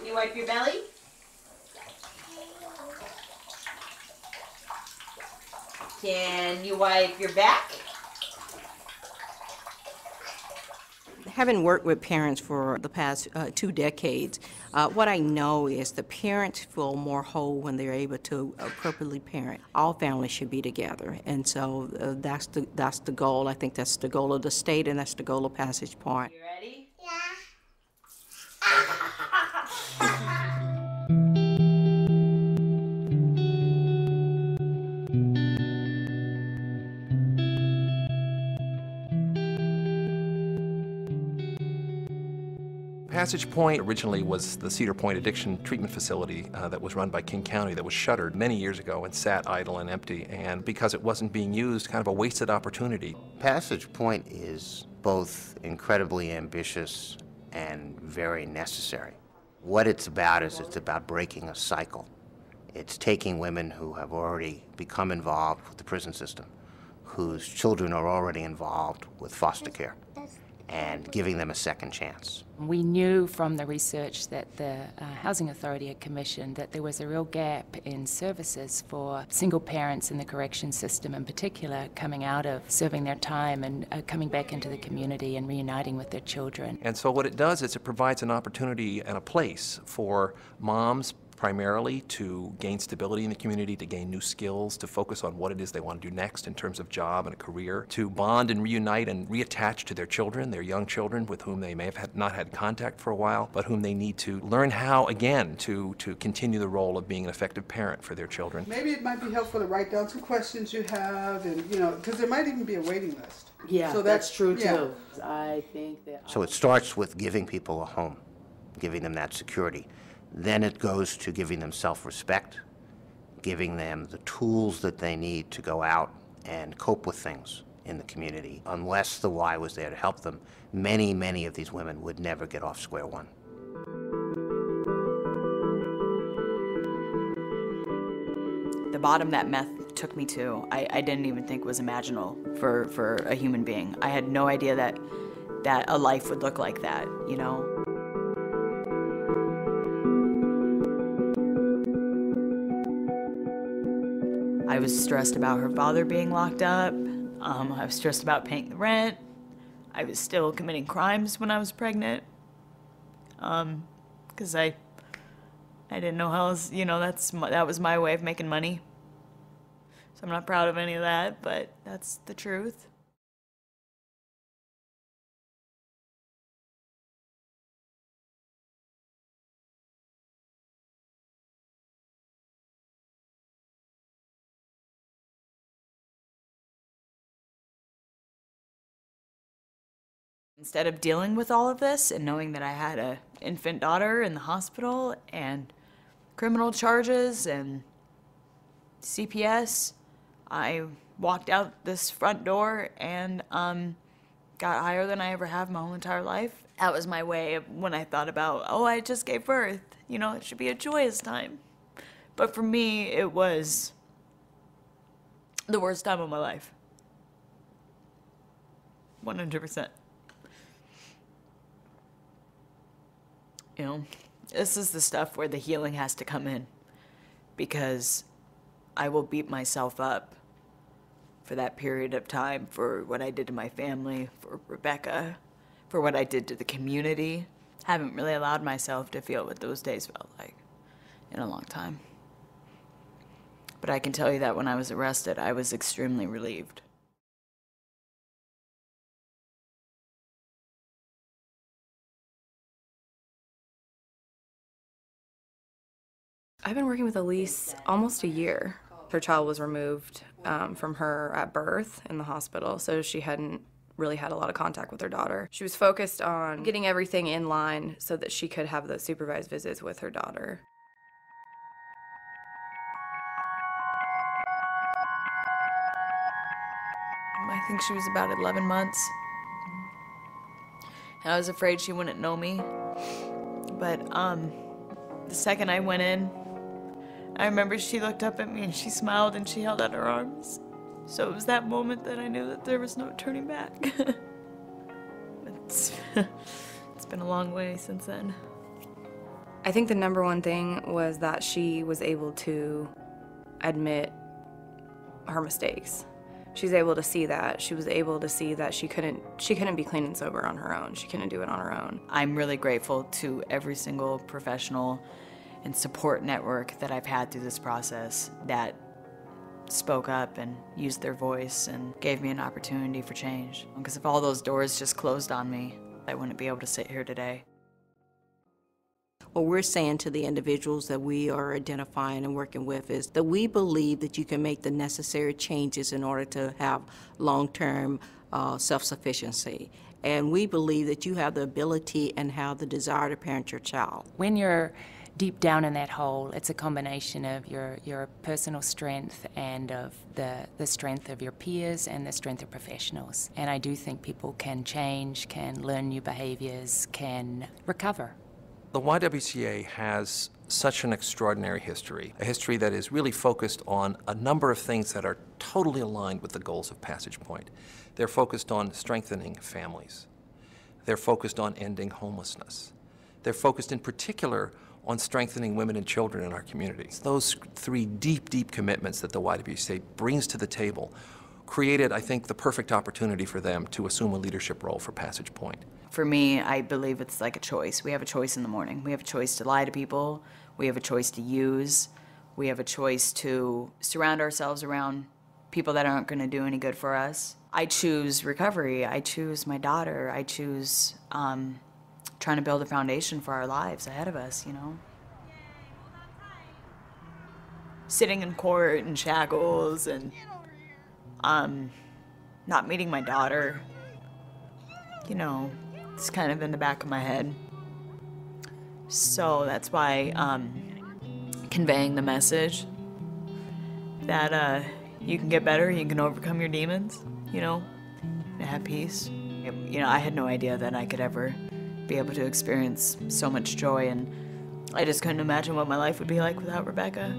Can you wipe your belly? Can you wipe your back? Having worked with parents for the past 2 decades, what I know is the parents feel more whole when they're able to appropriately parent. All families should be together, and so that's the goal. I think that's the goal of the state, and that's the goal of Passage Point. You ready? Passage Point originally was the Cedar Point Addiction Treatment Facility that was run by King County that was shuttered many years ago and sat idle and empty, and because it wasn't being used, kind of a wasted opportunity. Passage Point is both incredibly ambitious and very necessary. What it's about is it's about breaking a cycle. It's taking women who have already become involved with the prison system, whose children are already involved with foster care, and giving them a second chance. We knew from the research that the Housing Authority had commissioned that there was a real gap in services for single parents in the correction system in particular, coming out of serving their time and coming back into the community and reuniting with their children. And so what it does is it provides an opportunity and a place for moms primarily to gain stability in the community, to gain new skills, to focus on what it is they want to do next in terms of job and a career, to bond and reunite and reattach to their children, their young children with whom they may have not had contact for a while, but whom they need to learn how, again, to continue the role of being an effective parent for their children. Maybe it might be helpful to write down some questions you have, and because there might even be a waiting list. Yeah, so that's true too. I think that. So it starts with giving people a home, giving them that security. Then it goes to giving them self-respect, giving them the tools that they need to go out and cope with things in the community. Unless the Y was there to help them, many, many of these women would never get off square one. The bottom that meth took me to, I didn't even think was imaginable for a human being. I had no idea that a life would look like that, you know? I was stressed about her father being locked up. I was stressed about paying the rent. I was still committing crimes when I was pregnant. Because I didn't know how else, that was my way of making money. So I'm not proud of any of that, but that's the truth. Instead of dealing with all of this and knowing that I had an infant daughter in the hospital and criminal charges and CPS, I walked out this front door and got higher than I ever have my whole entire life. That was my way of when I thought about, oh, I just gave birth. It should be a joyous time. But for me, it was the worst time of my life. 100%. This is the stuff where the healing has to come in, because I will beat myself up for that period of time, for what I did to my family, for Rebecca, for what I did to the community. Haven't really allowed myself to feel what those days felt like in a long time. But I can tell you that when I was arrested, I was extremely relieved. I've been working with Alise almost a year. Her child was removed from her at birth in the hospital, so she hadn't really had a lot of contact with her daughter. She was focused on getting everything in line so that she could have those supervised visits with her daughter. I think she was about 11 months. And I was afraid she wouldn't know me. But the second I went in, I remember she looked up at me and she smiled and she held out her arms. So it was that moment that I knew that there was no turning back. It's been a long way since then. I think the number one thing was that she was able to admit her mistakes. She was able to see that. She was able to see that she couldn't be clean and sober on her own. She couldn't do it on her own. I'm really grateful to every single professional and support network that I've had through this process that spoke up and used their voice and gave me an opportunity for change. Because if all those doors just closed on me, I wouldn't be able to sit here today. What we're saying to the individuals that we are identifying and working with is that we believe that you can make the necessary changes in order to have long-term self-sufficiency. And we believe that you have the ability and have the desire to parent your child. When you're deep down in that hole, it's a combination of your personal strength and of the strength of your peers and the strength of professionals. And I do think people can change, can learn new behaviors, can recover. The YWCA has such an extraordinary history, a history that is really focused on a number of things that are totally aligned with the goals of Passage Point. They're focused on strengthening families. They're focused on ending homelessness. They're focused in particular on strengthening women and children in our communities. Those three deep, deep commitments that the YWCA brings to the table created, I think, the perfect opportunity for them to assume a leadership role for Passage Point. For me, I believe it's like a choice. We have a choice in the morning. We have a choice to lie to people. We have a choice to use. We have a choice to surround ourselves around people that aren't going to do any good for us. I choose recovery. I choose my daughter. I choose trying to build a foundation for our lives ahead of us, you know? Sitting in court in shackles and not meeting my daughter, you know, it's kind of in the back of my head. So that's why conveying the message that you can get better, you can overcome your demons, you know, and have peace. You know, I had no idea that I could ever be able to experience so much joy, and I just couldn't imagine what my life would be like without Rebecca.